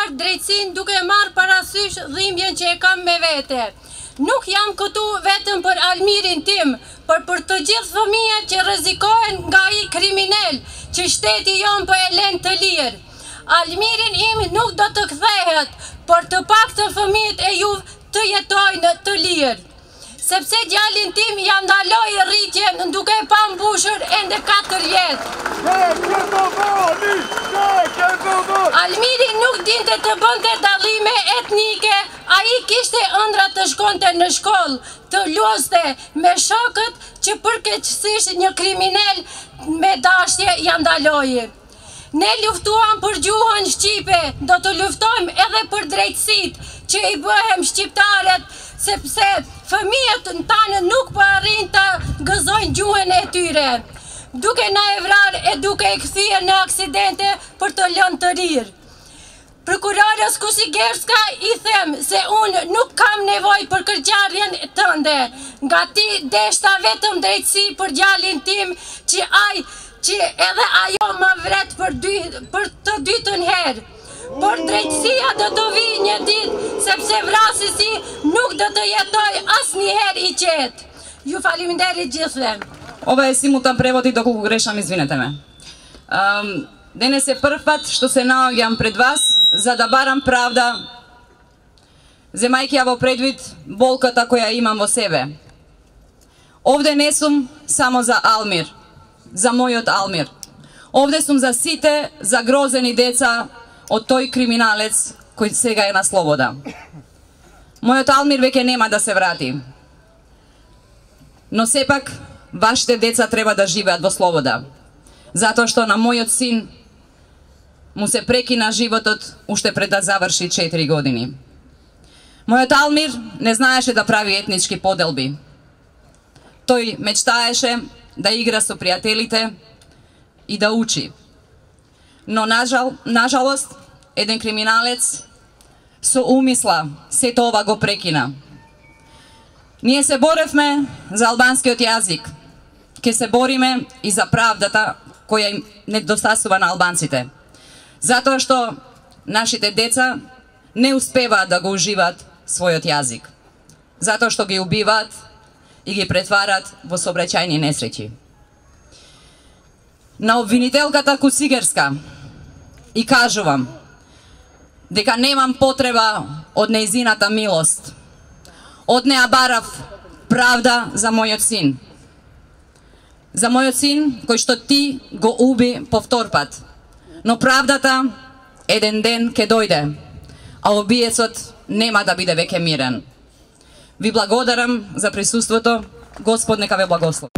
marrë drejtsin duke marrë parasysh dhimbjen që e kam me vete. Nuk jam këtu vetëm për Almirin tim, por për të gjithë fëmijët që rrezikohen nga ai kriminal që shteti jon po e lën të lirë. Almirin im nuk do të kthehet, por të paktën fëmijët e juve të jetojnë të lirë. Sepse djalin tim ja ndaloi rritjen duke pa mbushur ende 4 vjet. Almiri nuk dinte të bënte dallime etnike, ai kishte ëndra të shkonte në shkollë, të luaste me shokët që përkeqësisht një kriminal me dashje ja ndaloi. Ne luftuam për gjuhën shqipe, do të luftojmë edhe për drejtësitë që i bëhem shqiptarët, sepse fëmijët tanë nuk po arrin të gëzojnë gjuhën e tyre, duke na e vrarë e duke e kthyer në aksidente për të lënë të rirë. Prokurorës Kusigerska i them se unë nuk kam nevojë për kërcjarjen tënde, nga ti deshta vetëm drejtësi për djalin tim që edhe ajo më vret për të dytën herë. Por drejtësia do të vi një ditë, sepse vrasësi nuk do të jetoj asnjëherë i qetë. Ju faleminderit gjithëve. Ова е симултан превод и доколку грешам, извинете ме. Денес е прв пат што се наоѓам пред вас за да барам правда, земајќи ја во предвид болката која имам во себе. Овде не сум само за Алмир, за мојот Алмир. Овде сум за сите загрозени деца од тој криминалец кој сега е на слобода. Мојот Алмир веќе нема да се врати. Но сепак, вашите деца треба да живеат во слобода. Затоа што на мојот син му се прекина животот уште пред да заврши 4 години. Мојот Алмир не знаеше да прави етнички поделби. Тој мечтаеше да игра со пријателите и да учи. Но нажалост, еден криминалец со умисла сето ова го прекина. Ние се боревме за албанскиот јазик. Ке се бориме и за правдата која им недостасува на албанците. Затоа што нашите деца не успеваат да го уживаат својот јазик. Затоа што ги убиваат и ги претварат во сообраќајни несреќи. На обвинителката Кусигерска и кажувам дека немам потреба од нејзината милост. Од неа барав правда за мојот син. За мојот син кој што ти го уби повтор пат. Но правдата еден ден ќе дојде, а убиецот нема да биде веќе мирен. Ви благодарам за присуството. Господ нека ве благослови.